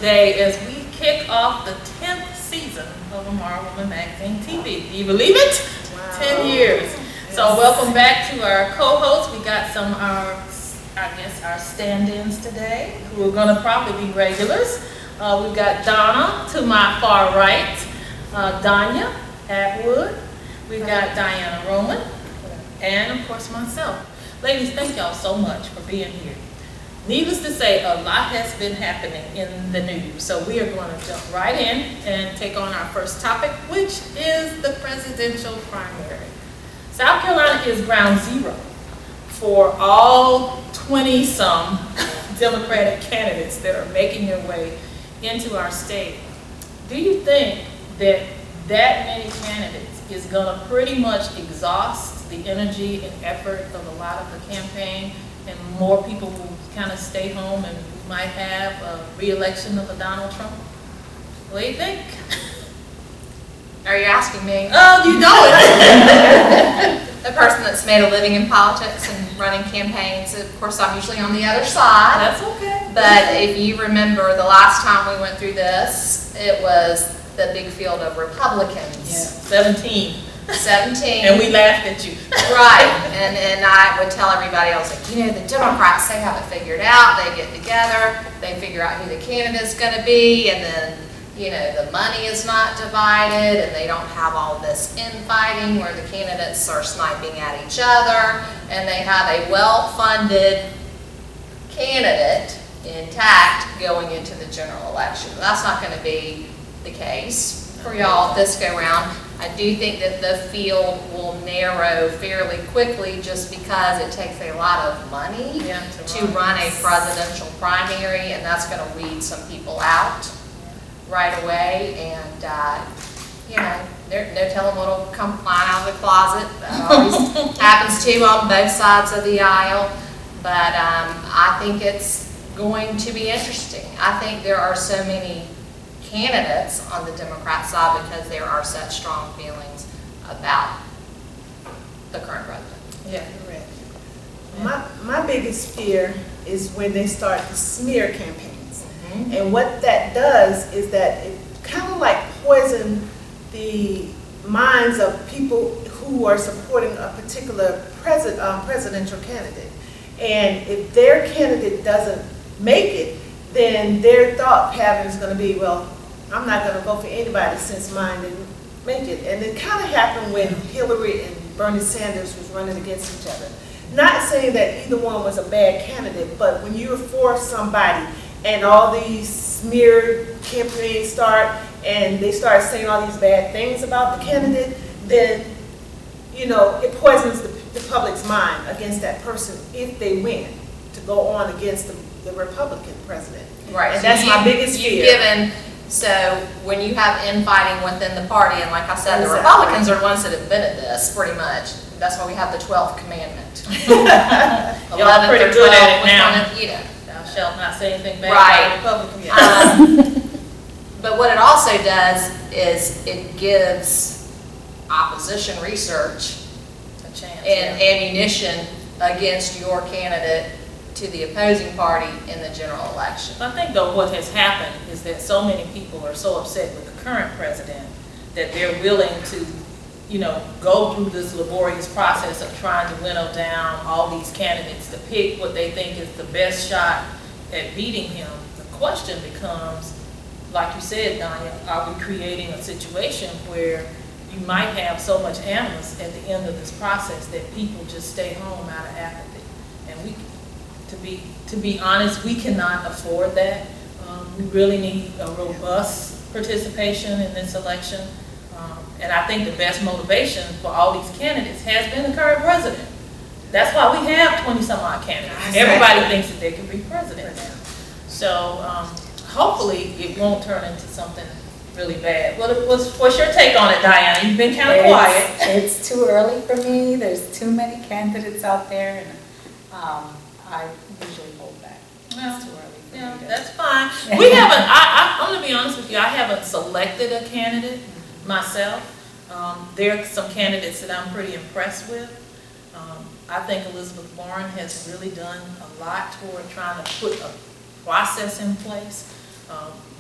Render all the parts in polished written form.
today as we kick off the 10th season of IMARA Woman Magazine TV. Do you believe it? Wow. 10 years. Yes. So welcome back to our co-hosts. We got some our stand-ins today who are going to probably be regulars. We've got Donna to my far right, Danya Atwood. We've got Diana Roman, and of course myself. Ladies, thank y'all so much for being here. Needless to say, a lot has been happening in the news, so we are going to jump right in and take on our first topic, which is the presidential primary. South Carolina is ground zero for all 20-some Democratic candidates that are making their way into our state. Do you think that many candidates is going to pretty much exhaust the energy and effort of a lot of the campaign, and more people will kind of stay home and we might have a re-election of a Donald Trump? What do you think? Are you asking me? Oh, you know it. The person that's made a living in politics and running campaigns. Of course, I'm usually on the other side. That's okay. But if you remember the last time we went through this, it was the big field of Republicans. Yeah, 17. 17. And we laughed at you. Right. And I would tell everybody, I was like, you know, the Democrats, they have it figured out. They get together, they figure out who the candidate's going to be, and then, you know, the money is not divided, and they don't have all this infighting where the candidates are sniping at each other, and they have a well-funded candidate intact going into the general election. That's not going to be the case for y'all this go round. I do think that the field will narrow fairly quickly just because it takes a lot of money to run a presidential primary, and that's going to weed some people out right away. And, you know, no telling what will come flying out of the closet. That always happens too on both sides of the aisle. But I think it's going to be interesting. I think there are so many candidates on the Democrat side because there are such strong feelings about the current president. Yeah, correct. My biggest fear is when they start the smear campaigns. Mm-hmm. And what that does is that it kind of like poison the minds of people who are supporting a particular presidential candidate. And if their candidate doesn't make it, then their thought pattern is going to be, well, I'm not going to vote for anybody since mine didn't make it. And it kind of happened when Hillary and Bernie Sanders was running against each other. Not saying that either one was a bad candidate, but when you're for somebody and all these smear campaigns start and they start saying all these bad things about the candidate, then, you know, it poisons the public's mind against that person if they win to go on against the Republican president. Right. And that's my biggest fear. So when you have infighting within the party, and like I said, Exactly. the Republicans are the ones that invented this, pretty much. That's why we have the 12th commandment. Y'all pretty good at it now. Thou shalt not say anything bad about the Republicans. But what it also does is it gives opposition research a chance, and ammunition against your candidate to the opposing party in the general election. I think though what has happened is that so many people are so upset with the current president that they're willing to, you know, go through this laborious process of trying to winnow down all these candidates to pick what they think is the best shot at beating him. The question becomes, like you said, Danya, are we creating a situation where you might have so much animus at the end of this process that people just stay home out of apathy? And to be honest, we cannot afford that. We really need a robust participation in this election. And I think the best motivation for all these candidates has been the current president. That's why we have 20-some odd candidates. Everybody thinks that they can be president now. So hopefully it won't turn into something really bad. What's your take on it, Diana? You've been kind of quiet. It's too early for me. There's too many candidates out there, and I usually hold back. Well, it's too early for yeah, me to. that's fine. We haven't, I'm going to be honest with you, I haven't selected a candidate myself. There are some candidates that I'm pretty impressed with. I think Elizabeth Warren has really done a lot toward trying to put a process in place.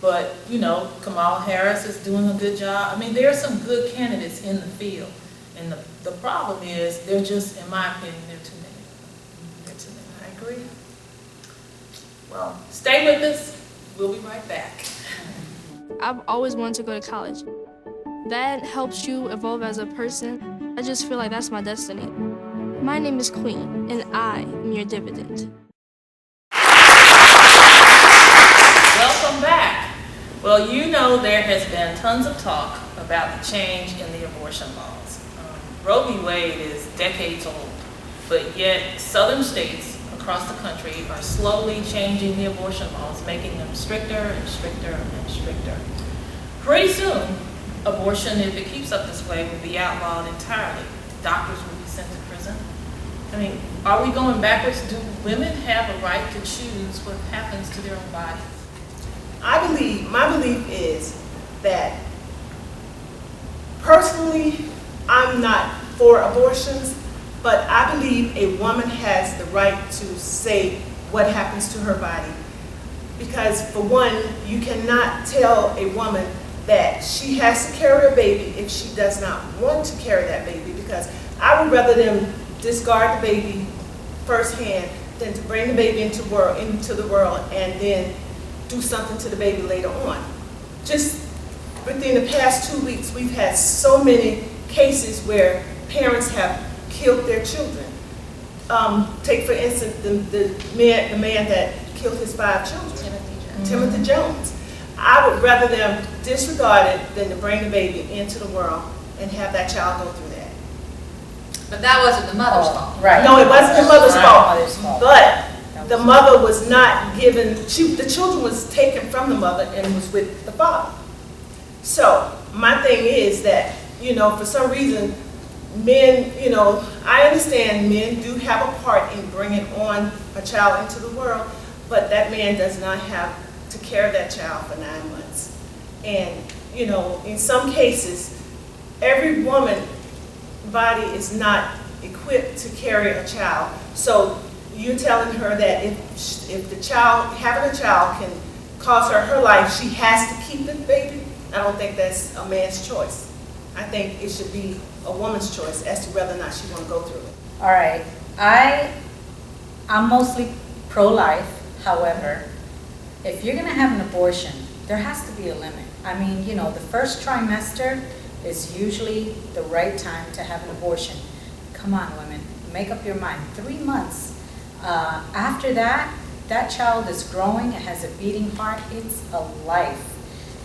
But, you know, Kamala Harris is doing a good job. I mean, there are some good candidates in the field. And the problem is, they're just, in my opinion, they're too many. They're too many. I agree. Well, stay with us. We'll be right back. I've always wanted to go to college. That helps you evolve as a person. I just feel like that's my destiny. My name is Queen, and I am your dividend. Welcome back. Well, you know there has been tons of talk about the change in the abortion laws. Roe v. Wade is decades old, but yet southern states across the country are slowly changing the abortion laws, making them stricter and stricter and stricter. Pretty soon, abortion, if it keeps up this way, will be outlawed entirely. Doctors will be sent to prison. I mean, are we going backwards? Do women have a right to choose what happens to their own bodies? My belief is that personally, I'm not for abortions, but I believe a woman has the right to say what happens to her body. Because for one, you cannot tell a woman that she has to carry a baby if she does not want to carry that baby, because I would rather them discard the baby firsthand than to bring the baby into the world and then do something to the baby later on. Just within the past 2 weeks, we've had so many cases where parents have killed their children. Take for instance the man that killed his 5 children, Timothy Jones. I would rather them disregard it than to bring the baby into the world and have that child go through that. But that wasn't the mother's fault. Right. No, it wasn't the mother's Mother's fault, fault. but the mother was not given, the children was taken from the mother and was with the father. So my thing is that, you know, for some reason, men, you know, I understand men do have a part in bringing on a child into the world, but that man does not have to carry that child for 9 months. And, you know, in some cases, every woman's body is not equipped to carry a child. So you're telling her that if the child, having a child can cost her life, she has to keep the baby? I don't think that's a man's choice. I think it should be a woman's choice as to whether or not she want to go through it. All right, I'm mostly pro-life. However, if you're gonna have an abortion, there has to be a limit. I mean, you know, the first trimester is usually the right time to have an abortion. Come on, women, make up your mind. 3 months. After that, that child is growing, it has a beating heart, it's a life.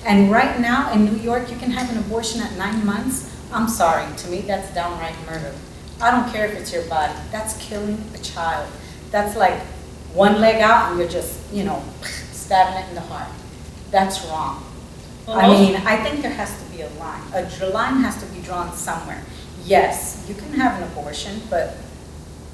And right now in New York, you can have an abortion at 9 months. I'm sorry, to me that's downright murder. I don't care if it's your body, that's killing a child. That's like one leg out and you're just, you know, stabbing it in the heart. That's wrong. I mean, I think there has to be a line. A line has to be drawn somewhere. Yes, you can have an abortion, but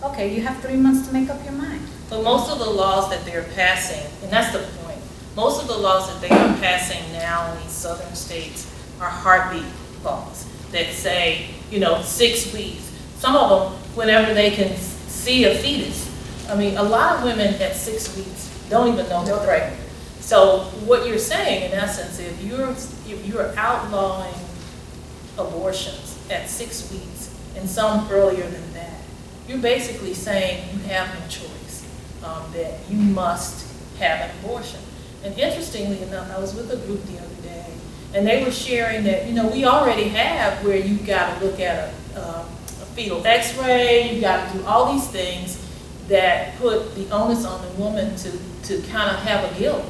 okay, you have 3 months to make up your mind. But most of the laws that they're passing, and that's the point, most of the laws that they are passing now in these southern states are heartbeat laws that say, you know, 6 weeks. Some of them, whenever they can see a fetus. I mean, a lot of women at 6 weeks don't even know they're pregnant. So what you're saying, in essence, if you're outlawing abortions at 6 weeks and some earlier than that, you're basically saying you have no choice, that you must have an abortion. And interestingly enough, I was with a group the other day, and they were sharing that, you know, we already have where you got to look at a fetal x-ray, you got to do all these things that put the onus on the woman to kind of have a guilt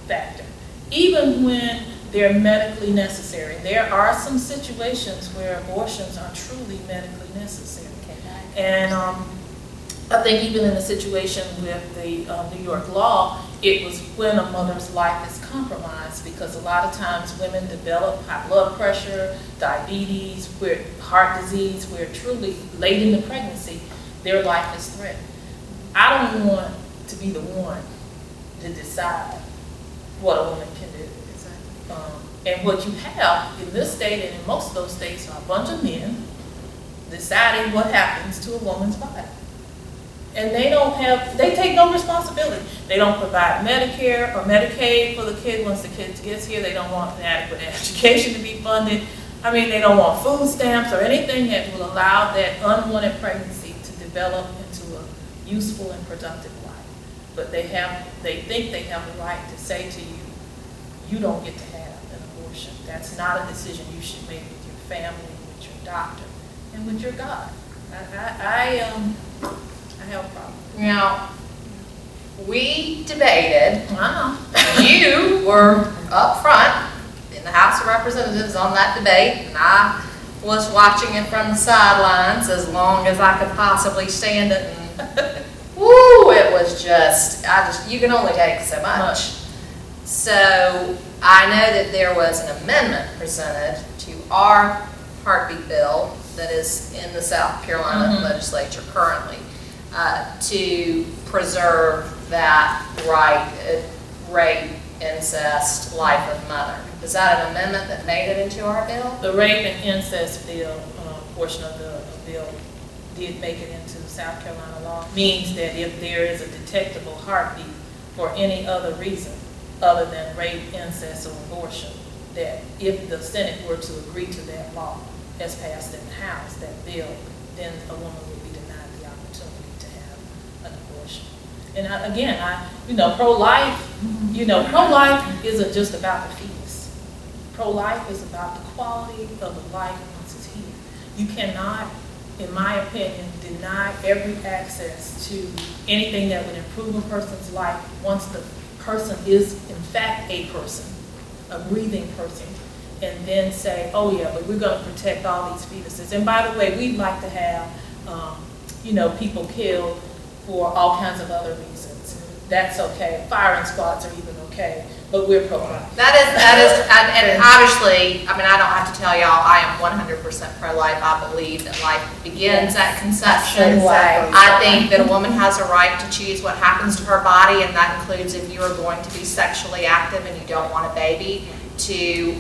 factor, even when they're medically necessary. There are some situations where abortions are truly medically necessary. And I think even in the situation with the New York law, it was when a mother's life is compromised, because a lot of times women develop high blood pressure, diabetes, heart disease, where truly late in the pregnancy, their life is threatened. I don't want to be the one to decide what a woman can do. And what you have in this state and in most of those states are a bunch of men deciding what happens to a woman's body. And they take no responsibility. They don't provide Medicare or Medicaid for the kid once the kid gets here. They don't want an adequate education to be funded. I mean, they don't want food stamps or anything that will allow that unwanted pregnancy to develop into a useful and productive life. But they think they have the right to say to you, you don't get to have an abortion. That's not a decision you should make with your family, with your doctor, and with your God. I have a problem. Now, we debated, Wow. you were up front in the House of Representatives on that debate, and I was watching it from the sidelines as long as I could possibly stand it, and woo, it was just, you can only take so much. So I know that there was an amendment presented to our heartbeat bill that is in the South Carolina legislature currently to preserve that right, rape, incest, life of mother. Is that an amendment that made it into our bill? The rape and incest bill, portion of the bill did make it into the South Carolina law. Means that if there is a detectable heartbeat for any other reason other than rape, incest, or abortion, that if the Senate were to agree to that law as passed in the House, that bill, then a woman would be denied the opportunity to have an abortion. And pro-life isn't just about the fetus. Pro-life is about the quality of the life once it's here. You cannot, in my opinion, deny every access to anything that would improve a person's life once the person is in fact a person, a breathing person, and then say, oh yeah, but we're going to protect all these fetuses. And by the way, we'd like to have, people killed for all kinds of other reasons. That's okay. Firing squads are even okay, but we're pro-life. That is, and obviously, I mean, I don't have to tell y'all, I am 100% pro-life. I believe that life begins at conception. Exactly. I think that a woman has a right to choose what happens to her body, and that includes if you are going to be sexually active and you don't want a baby, to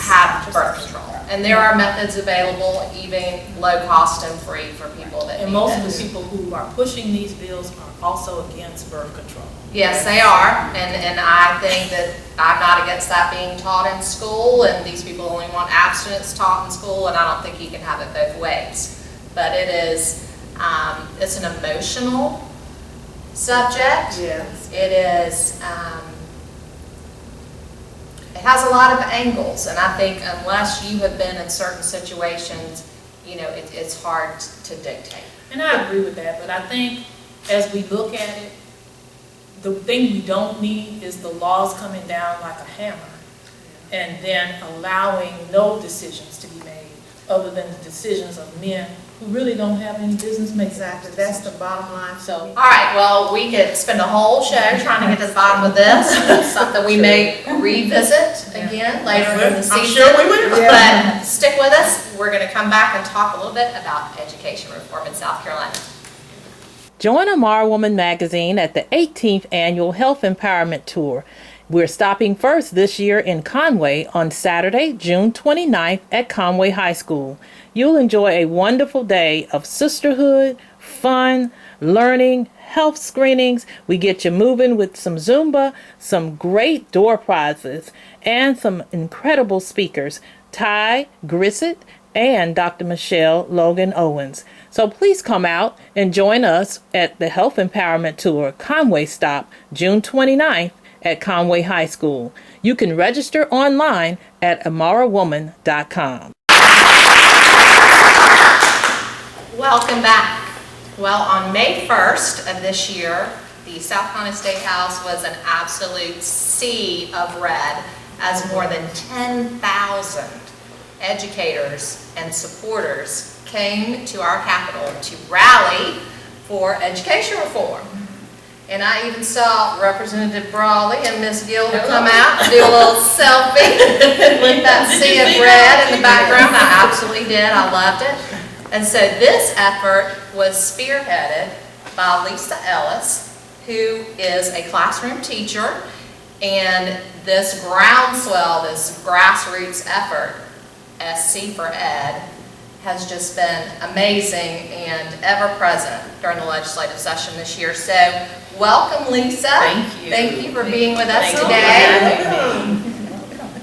have birth control. And there are methods available, even low cost and free for people that And need most of those. the people who are pushing these bills are also against birth control. Yes, they are, and I think that I'm not against that being taught in school, and these people only want abstinence taught in school, and I don't think you can have it both ways. But it is, it's an emotional subject. Yes. It is, it has a lot of angles, and I think unless you have been in certain situations, it's hard to dictate. And I agree with that, but I think as we look at it, the thing we don't need is the laws coming down like a hammer and then allowing no decisions to be made other than the decisions of men who really don't have any business making. Exactly, that's the bottom line. So, All right, well, we could spend a whole show trying to get to the bottom of this. It's something we may revisit again later in the season. I'm sure we will. But stick with us. We're going to come back and talk a little bit about education reform in South Carolina. Join IMARA Woman Magazine at the 18th Annual Health Empowerment Tour. We're stopping first this year in Conway on Saturday, June 29th at Conway High School. You'll enjoy a wonderful day of sisterhood, fun, learning, health screenings. We get you moving with some Zumba, some great door prizes, and some incredible speakers, Ty Grissett and Dr. Michelle Logan Owens. So please come out and join us at the Health Empowerment Tour Conway Stop, June 29th at Conway High School. You can register online at imarawoman.com. Welcome back. Well, on May 1st of this year, the South Carolina State House was an absolute sea of red as more than 10,000 educators and supporters came to our Capitol to rally for education reform. And I even saw Representative Brawley and Ms. Gill come out and do a little selfie with that sea of red in the background. I absolutely did. I loved it. And so this effort was spearheaded by Lisa Ellis, who is a classroom teacher, and this groundswell, this grassroots effort, SC for Ed, has just been amazing and ever present during the legislative session this year. So welcome, Lisa. Thank you. Thank you for being with us Thank you for today. having me.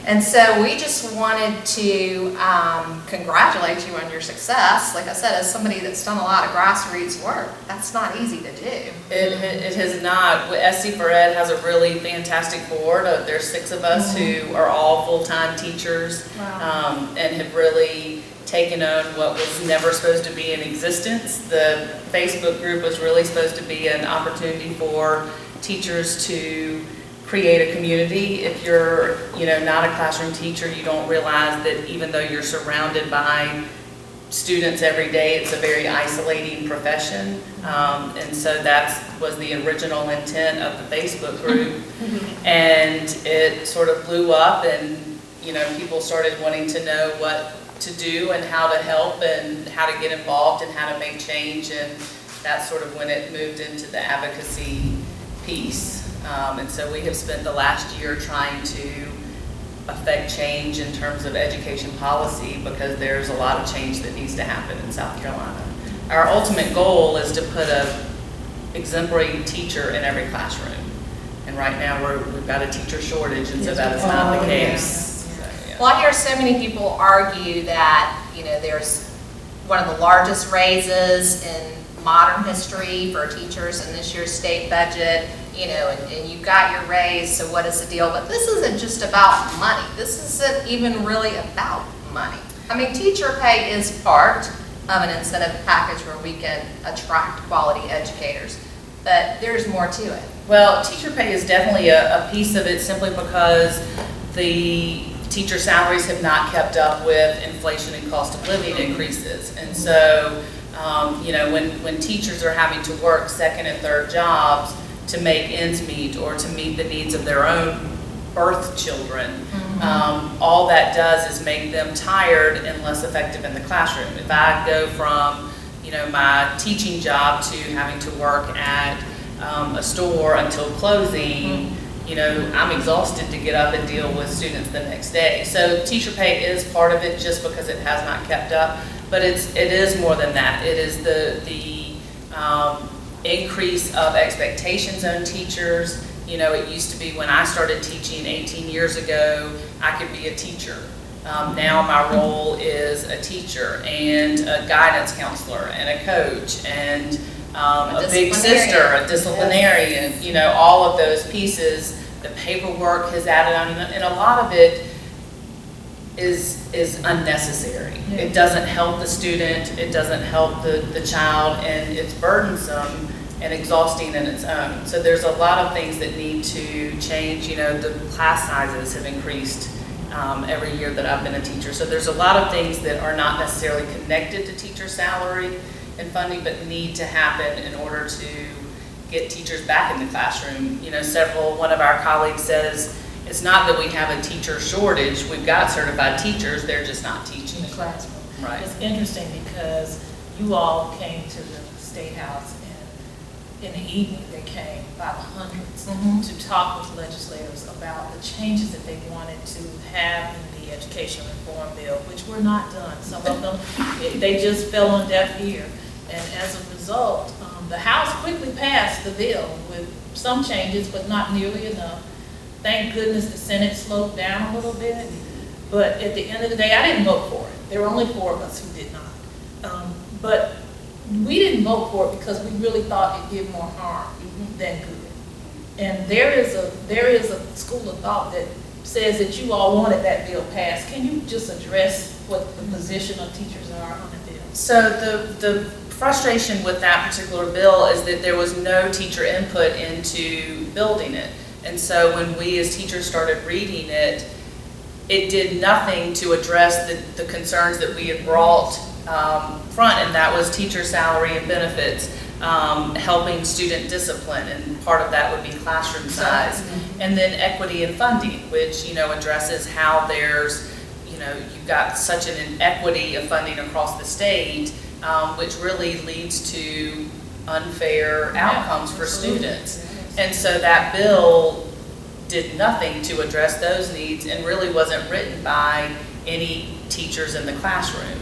And so we just wanted to congratulate you on your success. Like I said, as somebody that's done a lot of grassroots work, that's not easy to do. It has not. SC for Ed has a really fantastic board. There's 6 of us who are all full-time teachers. Wow. And have really taken on what was never supposed to be in existence. The Facebook group was really supposed to be an opportunity for teachers to create a community. If you're, not a classroom teacher, you don't realize that even though you're surrounded by students every day, it's a very isolating profession. And so that was the original intent of the Facebook group. And it sort of blew up, and people started wanting to know what to do and how to help and how to get involved and how to make change. And that's sort of when it moved into the advocacy piece. And so we have spent the last year trying to affect change in terms of education policy, because there's a lot of change that needs to happen in South Carolina. Our ultimate goal is to put an exemplary teacher in every classroom. And right now we've got a teacher shortage, and so that is not the case. So, yeah. Well, I hear so many people argue that, there's one of the largest raises in modern history for teachers in this year's state budget, and you got your raise, so what is the deal? But this isn't just about money. This isn't even really about money. I mean, teacher pay is part of an incentive package where we can attract quality educators, but there's more to it. Well, teacher pay is definitely a piece of it, simply because the teacher salaries have not kept up with inflation and cost of living increases. And so, when teachers are having to work second and third jobs to make ends meet or to meet the needs of their own birth children, all that does is make them tired and less effective in the classroom. If I go from, my teaching job to having to work at a store until closing, I'm exhausted to get up and deal with students the next day. So teacher pay is part of it, just because it has not kept up, but it is more than that. It is the increase of expectations on teachers. It used to be when I started teaching 18 years ago, I could be a teacher. Now my role is a teacher and a guidance counselor and a coach and a big sister, a disciplinarian, all of those pieces. The paperwork has added on, and a lot of it is unnecessary. Yeah. It doesn't help the student, it doesn't help the child, and it's burdensome and exhausting in its own. So there's a lot of things that need to change. The class sizes have increased every year that I've been a teacher. So there's a lot of things that are not necessarily connected to teacher salary and funding, but need to happen in order to get teachers back in the classroom. One of our colleagues says, it's not that we have a teacher shortage, we've got certified teachers, they're just not teaching. In the classroom. Right. It's interesting because you all came to the State House, and in the evening they came by the hundreds to talk with legislators about the changes that they wanted to have in the education reform bill, which were not done. Some of them, they just fell on deaf ear. And as a result, the House quickly passed the bill with some changes, but not nearly enough. Thank goodness the Senate slowed down a little bit, but at the end of the day, I didn't vote for it. There were only 4 of us who did not. But we didn't vote for it because we really thought it did more harm than good. And there is a school of thought that says that you all wanted that bill passed. Can you just address what the position of teachers are on the bill? So the frustration with that particular bill is that there was no teacher input into building it. And so when we as teachers started reading it, it did nothing to address the concerns that we had brought front, and that was teacher salary and benefits, helping student discipline, and part of that would be classroom size. And then equity and funding, which addresses how there's, you've got such an inequity of funding across the state, which really leads to unfair outcomes for students. And so that bill did nothing to address those needs and really wasn't written by any teachers in the classroom.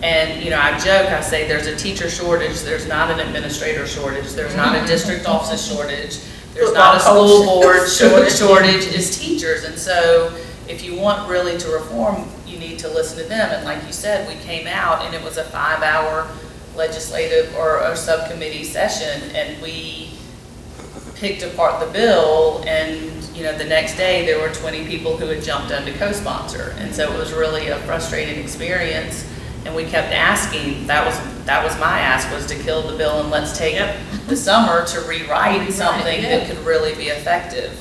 And, you know, I joke, I say there's a teacher shortage, there's not an administrator shortage, there's not a district office shortage, there's not a school board shortage, it's teachers. And so if you want really to reform, you need to listen to them. And like you said, we came out and it was a 5-hour legislative or a subcommittee session, and we picked apart the bill, and you know, the next day there were 20 people who had jumped in to co-sponsor. And so it was really a frustrating experience. And we kept asking, that was my ask, was to kill the bill and let's take the summer to rewrite something that could really be effective.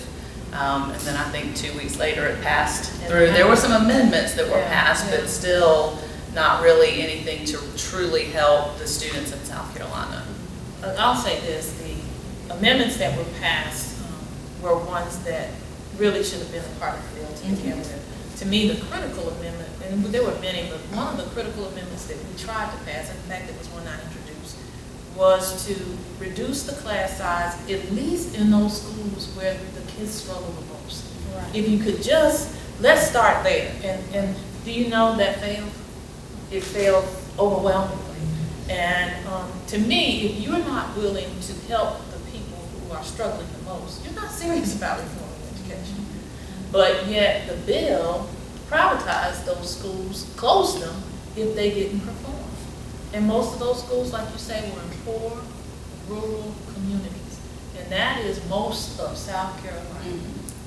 And then I think 2 weeks later it passed through. There were some amendments that were passed, but still not really anything to truly help the students in South Carolina. I'll say this, the amendments that were passed were ones that really should have been a part of the bill to begin with. To me, the critical amendment, and there were many, but one of the critical amendments that we tried to pass, in fact it was one I introduced, was to reduce the class size, at least in those schools where the kids struggle the most. Right. If you could just, let's start there. And do you know that failed? It failed overwhelmingly. And to me, if you're not willing to help the people who are struggling the most, you're not serious about reforming education. But yet the bill privatized those schools, closed them if they didn't perform. And most of those schools, like you say, were in poor, rural communities. And that is most of South Carolina.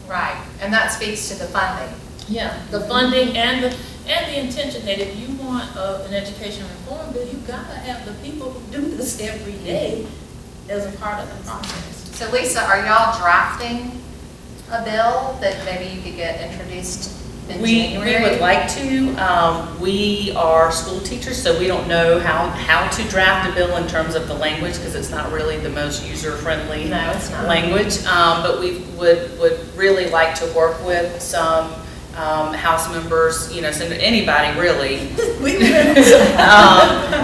Right, and that speaks to the funding. Yeah, the funding and the intention that if you want an education reform bill, you've got to have the people who do this every day as a part of the process. So Lisa, are y'all drafting a bill that maybe you could get introduced in January? We would like to. We are school teachers, so we don't know how to draft a bill in terms of the language, because it's not really the most user-friendly language. But we would really like to work with some House members, you know, so anybody really,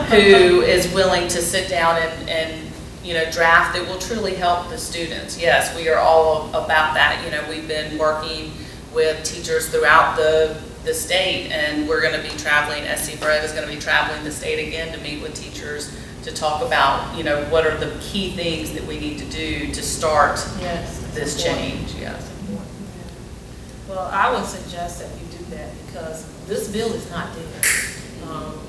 who is willing to sit down and you know, draft that will truly help the students. Yes, we are all about that. You know, we've been working with teachers throughout the state, and we're going to be traveling, SC Brev is going to be traveling the state again to meet with teachers to talk about, you know, what are the key things that we need to do to start this change. Yes. Well, I would suggest that we do that, because this bill is not dead.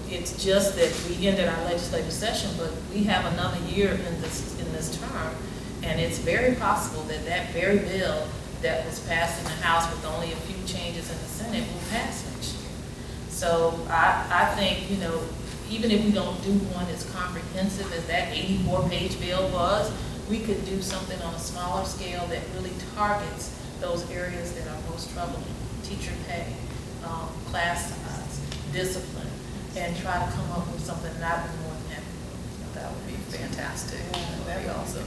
It's just that we ended our legislative session, but we have another year in this term, and it's very possible that that very bill that was passed in the House with only a few changes in the Senate will pass next year. So I think, you know, even if we don't do one as comprehensive as that 84-page bill was, we could do something on a smaller scale that really targets those areas that are most troubling: teacher pay, class size, discipline, and try to come up with something that I'd be more than happy with. That would be fantastic. That would be awesome.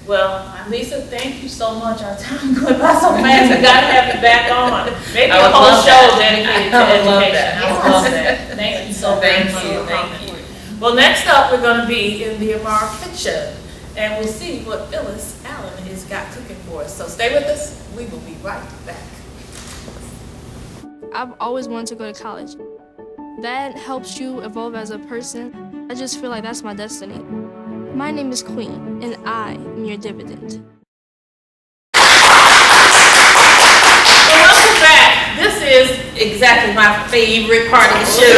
Well, Lisa, thank you so much. Our time going by so fast. We got to have you back on. Maybe a whole show dedicated to education. I would love that. Thank you so very much. Thank you. Well, next up, we're going to be in the IMARA kitchen, and we'll see what Phyllis Allen has got cooking for us. So stay with us. We will be right back. I've always wanted to go to college. That helps you evolve as a person. I just feel like that's my destiny. My name is Queen, and I am your dividend. Well, welcome back. This is exactly my favorite part of the show.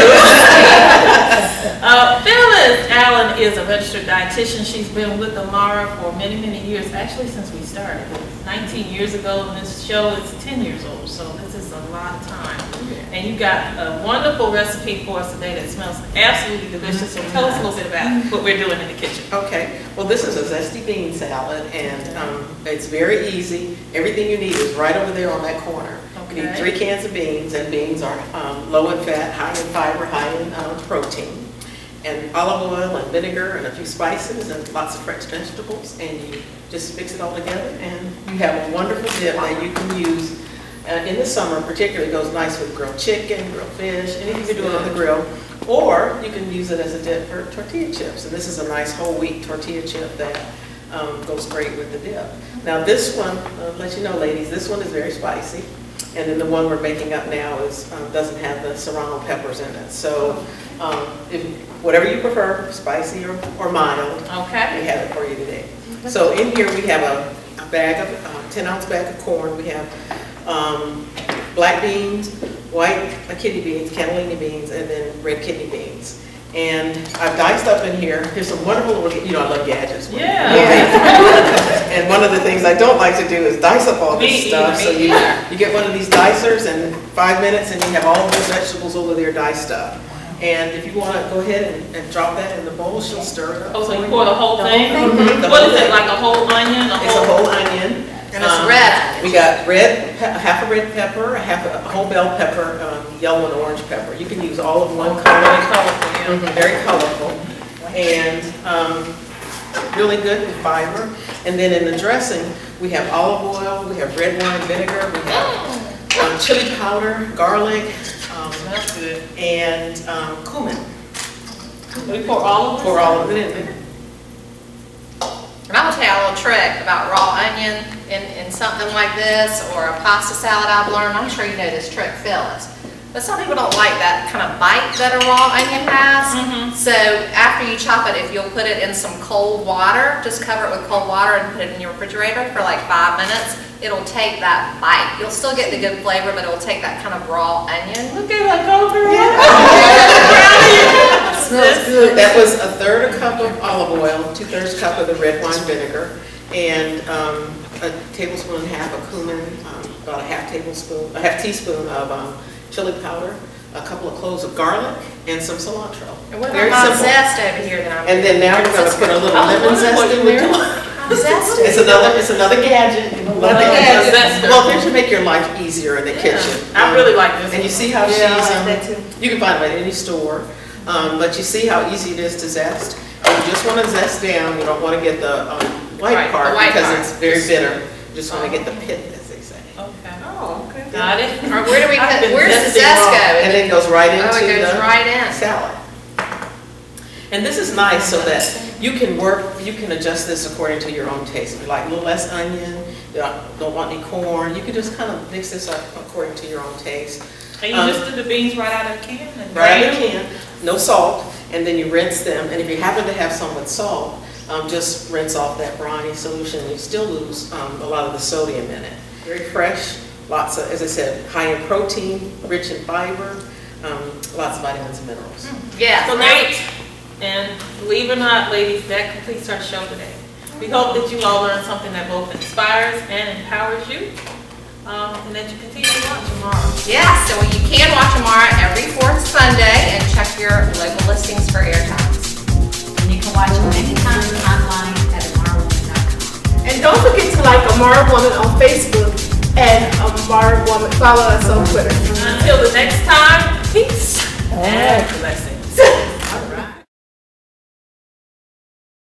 Phyllis Allen is a registered dietitian. She's been with IMARA for many, many years, actually since we started. 19 years ago, and this show is 10 years old, so this is a lot of time. And you got a wonderful recipe for us today that smells absolutely delicious. So tell us a little bit about what we're doing in the kitchen. Okay, well, this is a zesty bean salad, and it's very easy. Everything you need is right over there on that corner. You need 3 cans of beans, and beans are low in fat, high in fiber, high in protein. And olive oil and vinegar and a few spices and lots of fresh vegetables, and you just mix it all together, and you have a wonderful dip that you can use. In the summer particularly, goes nice with grilled chicken, grilled fish, anything you do on the grill. Or you can use it as a dip for tortilla chips. And this is a nice whole wheat tortilla chip that goes great with the dip. Now this one, let you know ladies, this one is very spicy. And then the one we're making up now is, doesn't have the serrano peppers in it. So if, whatever you prefer, spicy or mild, Okay. we have it for you today. So in here we have a bag of, 10-ounce bag of corn. We have black beans, white kidney beans, cannellini beans, and then red kidney beans. And I've diced up in here, here's some wonderful little, you know, I love gadgets. Yeah. And one of the things I don't like to do is dice up all this Me stuff. either, So me you either. get one of these dicers in 5 minutes and you have all those vegetables over there diced up. And if you want to go ahead and drop that in the bowl, she'll stir it up. Oh, so you pour the whole thing? Mhm, the What whole is it, thing. like a whole onion? It's a whole onion. And it's red. We got half a red pepper, half a whole bell pepper, yellow and orange pepper. You can use all of one Very color. colorful, yeah. Very colorful. And really good with fiber. And then in the dressing, we have olive oil, we have red wine vinegar, we have chili powder, garlic, That's good. and cumin. We pour all of this? Pour all of it in. And I will tell you a little trick about raw onion in something like this, or a pasta salad I've learned. I'm sure you know this trick, Phyllis. But some people don't like that kind of bite that a raw onion has. So after you chop it, if you'll put it in some cold water, just cover it with cold water and put it in your refrigerator for like 5 minutes, it'll take that bite. You'll still get the good flavor, but it'll take that kind of raw onion. Look at that color. Smells good. That was a third a cup of olive oil, 2/3 cup of the red wine vinegar, and a tablespoon and a half of cumin, about a half teaspoon of chili powder, a couple of cloves of garlic, and some cilantro. And what Very about my simple. zest over here that I'm And then now we're gonna put a little I was lemon wondering what zest you in were there. doing. I'm zested. It's another gadget. Another gadget. Well, this should make your life easier in the kitchen. I really like this. And you see how she's, Yeah, I like that too. you can find them at any store, but you see how easy it is to zest. And you just want to zest down, you don't want to get the white Right, the part white because part. it's very bitter. You just want to get the pit, as they say. Okay. Oh, okay. Got it. Or where do we I've put, been where's the zesting zest raw. go? And then it goes right into Oh, it goes the right in. salad. And this is nice so that you can adjust this according to your own taste. If you like a little less onion, you don't want any corn, you can just kind of mix this up according to your own taste. And you just do the beans right out of the can? And Right in drain the can, no salt, and then you rinse them. And if you happen to have some with salt, just rinse off that briny solution. You still lose a lot of the sodium in it. Very fresh, lots of, as I said, high in protein, rich in fiber, lots of vitamins and minerals. Yeah. Great. And believe it or not, ladies, that completes our show today. We hope that you all learned something that both inspires and empowers you, and that you continue to watch tomorrow. Yeah, so you can watch IMARA every fourth Sunday and check your local listings for air times. And you can watch them anytime online at IMARAwoman.com. And don't forget to like Amara Woman on Facebook and Amara Woman. Follow us on Twitter. Until the next time, peace and blessings.